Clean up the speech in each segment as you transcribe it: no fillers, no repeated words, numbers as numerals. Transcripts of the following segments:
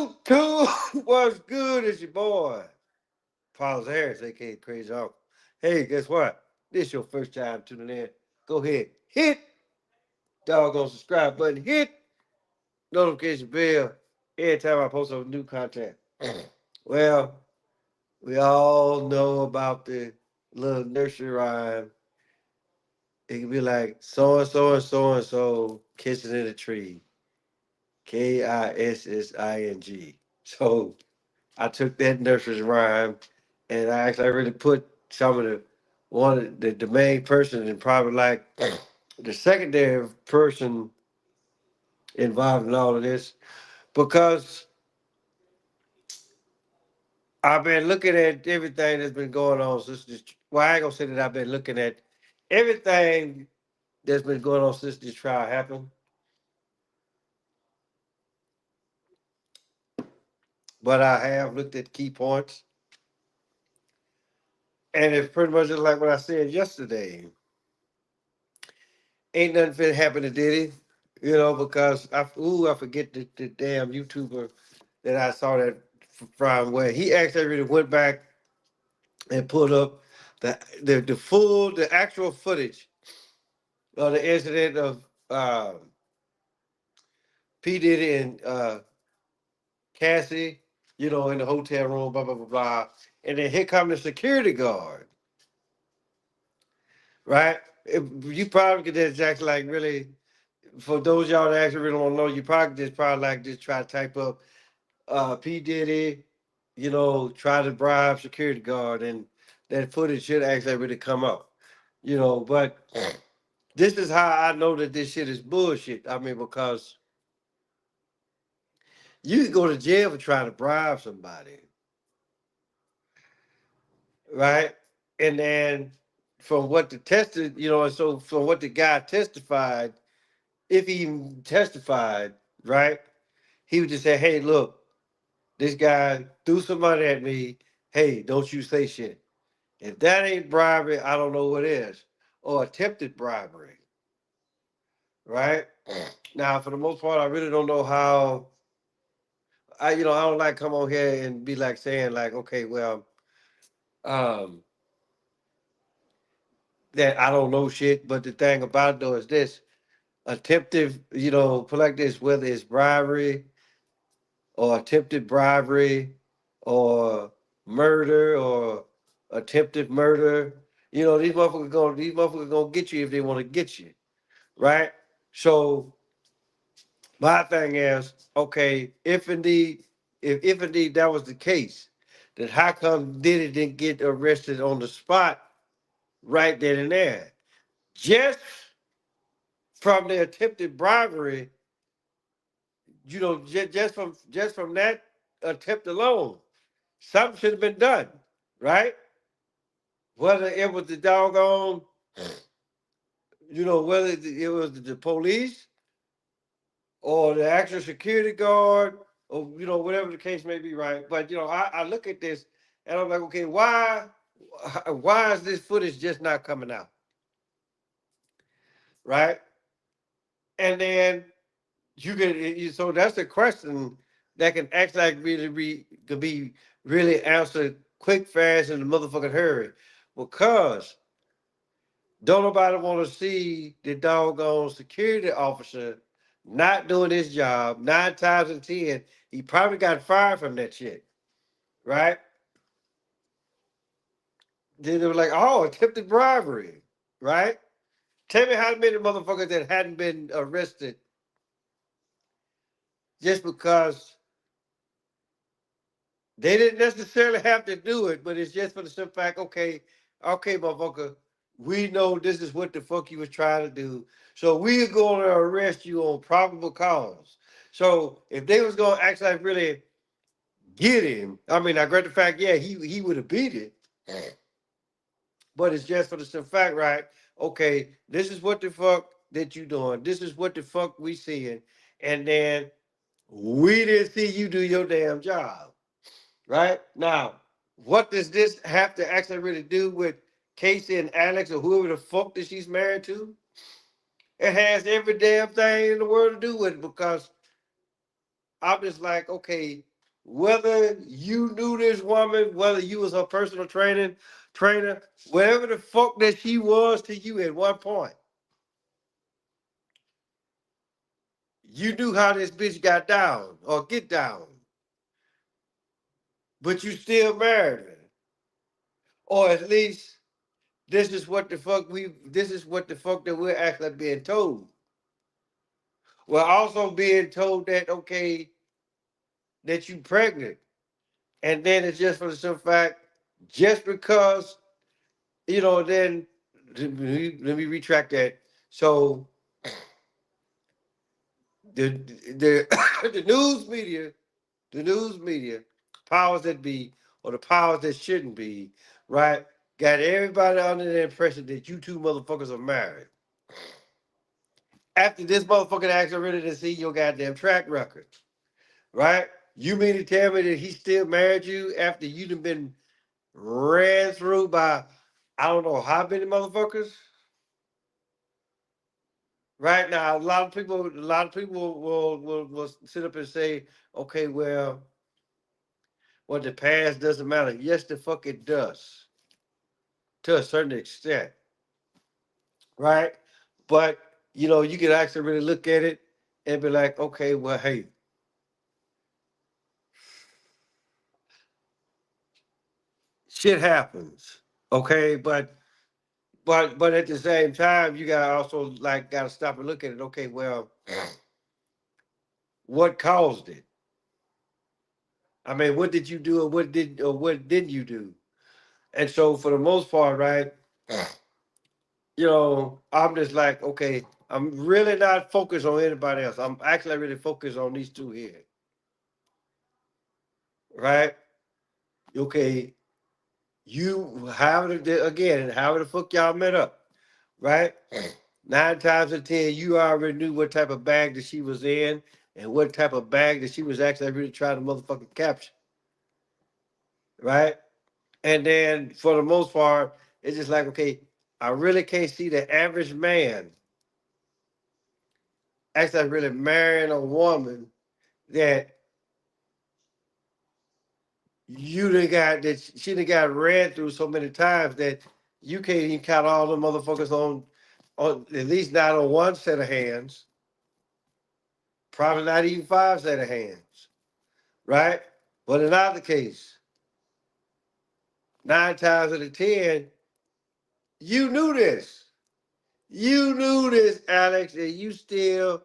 YouTube was good as your boy. Paul's Harris, aka Crazy Uncle. Hey, guess what? This your first time tuning in. Go ahead, hit doggone subscribe button, hit notification bell every time I post some new content. Well, we all know about the little nursery rhyme. It can be like so and so and so and so kissing in a tree. Kissing. So I took that nursery rhyme and I really put some of the main person and probably like the secondary person involved in all of this because I've been looking at everything that's been going on since this. Well, I ain't gonna say that I've been looking at everything that's been going on since this trial happened, but I have looked at key points, and it's pretty much just like what I said yesterday. Ain't nothing finna happen to Diddy, because I forget the damn YouTuber that I saw that from where he actually really went back and put up the actual footage of the incident of P Diddy and Cassie, in the hotel room, blah blah blah blah, and then here come the security guard, right? You probably could just act like really. For those y'all that actually really don't know, you probably like just try to type up P Diddy, try to bribe security guard, and that footage should actually really come up, But this is how I know that this shit is bullshit. I mean, because you can go to jail for trying to bribe somebody, right? And then from what the tested, and so from what the guy testified, if he even testified, right, he would just say, "Hey, look, this guy threw some money at me. Hey, don't you say shit." If that ain't bribery, I don't know what is. Or attempted bribery, right? Now, for the most part, I really don't know how. I don't like come on here and be like saying like, okay, well, um, that I don't know shit. But the thing about it though is this: attempted, put like this, whether it's bribery or attempted bribery or murder or attempted murder. These motherfuckers gonna get you if they want to get you, right? So my thing is, okay, if indeed that was the case, then how come Diddy didn't get arrested on the spot right then and there? Just from the attempted bribery, just from that attempt alone, something should have been done, right? Whether it was the doggone, whether it was the police or the actual security guard or whatever the case may be, right? But I look at this and I'm like, okay, why is this footage just not coming out, right? And then so that's a question that can actually could be really answered quick, fast, in a motherfucking hurry, because don't nobody want to see the doggone security officer not doing his job 9 times in 10. He probably got fired from that shit, right? Then they were like, oh, attempted bribery, right? Tell me how many motherfuckers that hadn't been arrested just because they didn't necessarily have to do it, but it's just for the simple fact, okay, motherfucker, we know this is what the fuck you was trying to do. So we're gonna arrest you on probable cause. So if they was gonna actually like really get him, I mean, I grant the fact, yeah, he would have beat it, but it's just for the simple fact, right? Okay, this is what the fuck that you doing. This is what the fuck we seeing, and then we didn't see you do your damn job. Right? Now, what does this have to actually really do with Casey and Alex or whoever the fuck that she's married to? It has every damn thing in the world to do with it, because I'm just like, okay, whether you knew this woman, whether you was her personal trainer, whatever the fuck that she was to you at one point, you knew how this bitch got down or get down, but you still married her. Or at least this is what the fuck that we're actually being told. We're also being told that okay, that you pregnant. And then it's just for the simple fact, just because, then let me retract that. So the the news media, the news media, powers that be, or the powers that shouldn't be, right, got everybody under the impression that you two motherfuckers are married. After this motherfucker actually ready to see your goddamn track record, right? You mean to tell me that he still married you after you done been ran through by I don't know how many motherfuckers? Right now, a lot of people will sit up and say, okay, well, the past doesn't matter. Yes, the fuck it does, to a certain extent, right? But you can actually really look at it and be like, okay, well, hey, shit happens, okay, but at the same time, you gotta also gotta stop and look at it. Okay, well, what caused it? I mean, what did you do, or what didn't you do? And so, for the most part, right, I'm just like, okay, I'm really not focused on anybody else. I'm actually really focused on these two here, right? Okay, however the fuck y'all met up, right? 9 times out of 10, you already knew what type of bag that she was in and what type of bag that she was actually really trying to motherfucking capture, right? And then for the most part, it's just like, okay, I really can't see the average man actually really marrying a woman that she done got ran through so many times that you can't even count all the motherfuckers on at least not on one set of hands, probably not even five set of hands, right? But in either case, 9 times out of 10, you knew this. You knew this, Alex, and you still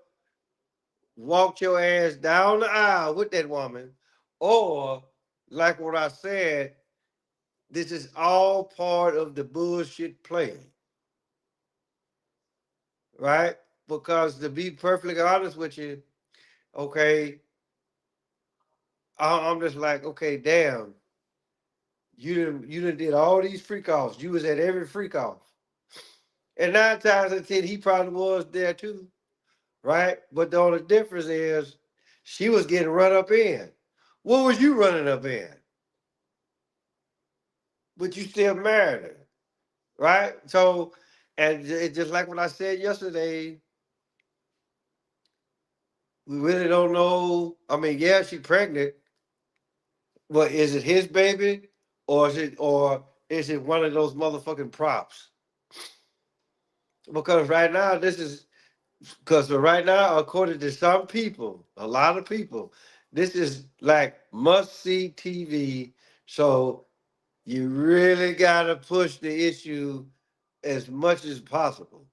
walked your ass down the aisle with that woman. Or, like what I said, this is all part of the bullshit play, right? Because to be perfectly honest with you, okay, I'm just like, okay, damn, you done did all these freak offs. You was at every freak off. And 9 times out of 10, he probably was there too, right? But the only difference is she was getting run up in. What was you running up in? But you still married her, right? So, and it's just like what I said yesterday, we really don't know. I mean, yeah, she pregnant, but is it his baby, or is it one of those motherfucking props? Because right now, right now, according to some people, a lot of people, this is like must see TV. So you really gotta push the issue as much as possible.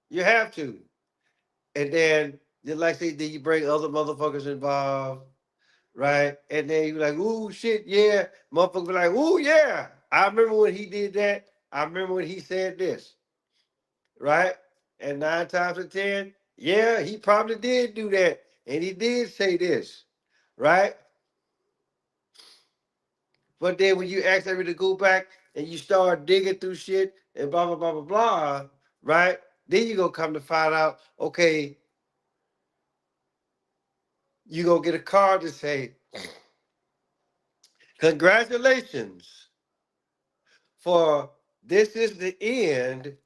You have to. And then, like say, then you bring other motherfuckers involved, right? And then you like, ooh, shit, yeah. Motherfucker be like, ooh, yeah. I remember when he did that. I remember when he said this, right? And 9 times out of 10, yeah, he probably did do that. And he did say this, right? But then when you ask everybody to go back and you start digging through shit and blah, blah, blah, blah, blah, right? Then you gonna come to find out, okay, you gonna get a card to say, congratulations, for this is the end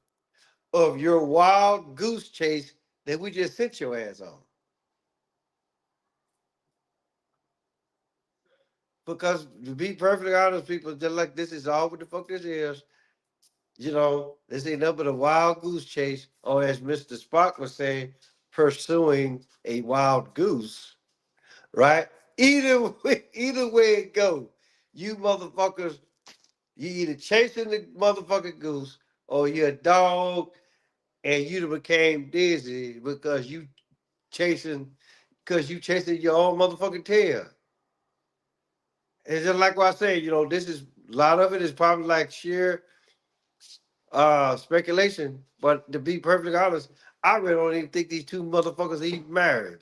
of your wild goose chase that we just sent your ass on. Because to be perfectly honest, people, just like this is all what the fuck this is. This ain't nothing but a wild goose chase, or as Mr. Spock was saying, pursuing a wild goose, right? Either way it goes, you motherfuckers, you either chasing the motherfucking goose, or you're a dog and you done became dizzy chasing, because you chasing your own motherfucking tail. It's just like what I say, this is a lot of it is probably like sheer speculation. But to be perfectly honest, I really don't even think these two motherfuckers are even married.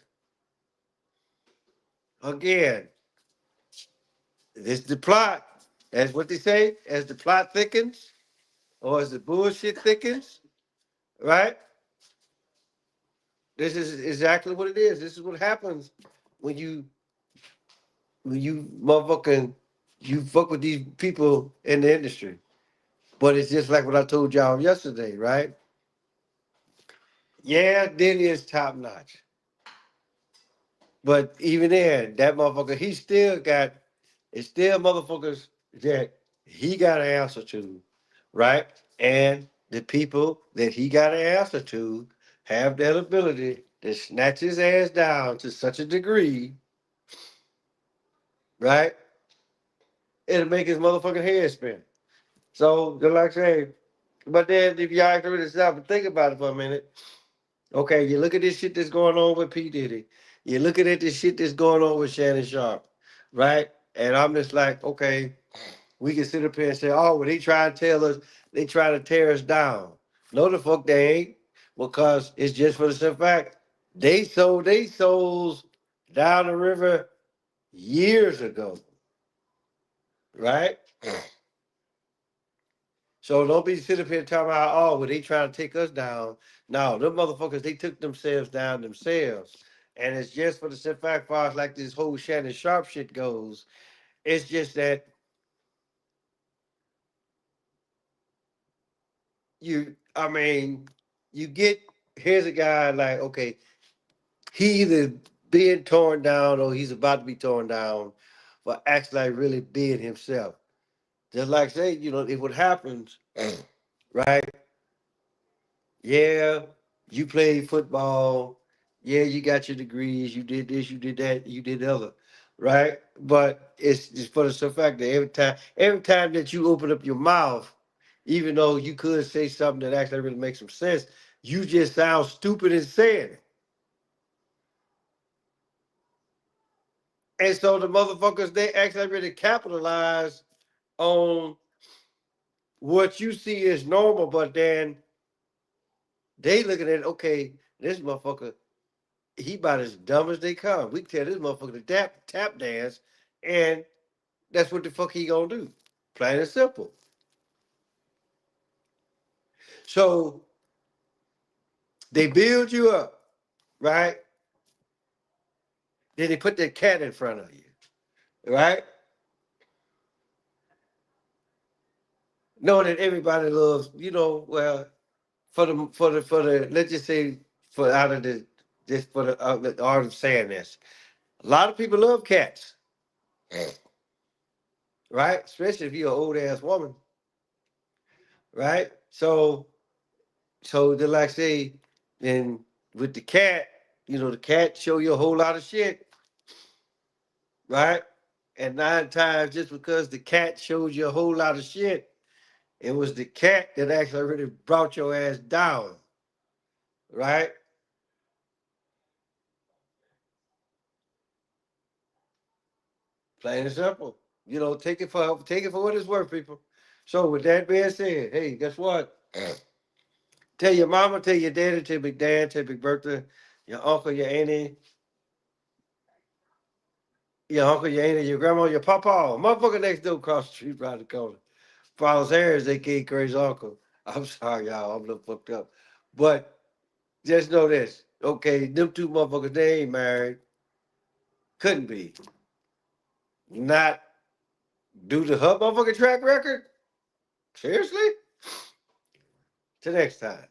Again, this is the plot. As what they say, as the plot thickens, or as the bullshit thickens, right? This is exactly what it is. This is what happens when you motherfucking you fuck with these people in the industry. But it's just like what I told y'all yesterday, right? Yeah, Diddy is top notch. But even then, that motherfucker, it's still motherfuckers that he got to answer to, right? And the people that he got to answer to have that ability to snatch his ass down to such a degree, right? It'll make his motherfucking head spin. So, just like I say, but then if y'all actually stop and think about it for a minute, okay, you look at this shit that's going on with P. Diddy. You're looking at this shit that's going on with Shannon Sharp, right? And I'm just like, okay, we can sit up here and say, oh, well, they try to tell us, they try to tear us down. No, the fuck they ain't, because it's just for the simple fact they sold they souls down the river years ago, right? So don't be sitting up here talking about, oh, well, they trying to take us down. No, them motherfuckers, they took themselves down themselves. And it's just for the simple fact, far as like this whole Shannon Sharp shit goes, it's just that I mean, you get, here's a guy like, okay, he either being torn down or he's about to be torn down for acting like really being himself. Just like say, if what happens, right? Yeah, you played football. Yeah, you got your degrees. You did this, you did that, you did the other, right? But it's just for the simple fact that every time that you open up your mouth, even though you could say something that actually really makes some sense, you just sound stupid in saying it. And so the motherfuckers, they actually really capitalize on what you see as normal, but then they looking at, okay, this motherfucker, he about as dumb as they come. We tell this motherfucker to tap dance, and that's what the fuck he gonna do. Plain and simple. So they build you up, right? Then they put that cat in front of you, right? Knowing that everybody loves, well, for the let's just say for out of the just for the art of saying this, a lot of people love cats, right? Especially if you're an old ass woman, right? So they like say, then with the cat, the cat show you a whole lot of shit, right? And 9 times, just because the cat showed you a whole lot of shit, it was the cat that actually really brought your ass down, right? Plain and simple. Take it for what it's worth, people. So with that being said, hey, guess what? Tell your mama, tell your daddy, tell big dad, tell big Bertha, your uncle, your auntie, your grandma, your papa, motherfucker next door across the street around the corner. Father's Harris, aka Crazy Uncle. I'm sorry, y'all, I'm a little fucked up. But just know this. Okay, them two motherfuckers, they ain't married. Couldn't be. Not due to her motherfucking track record. Seriously? Till next time.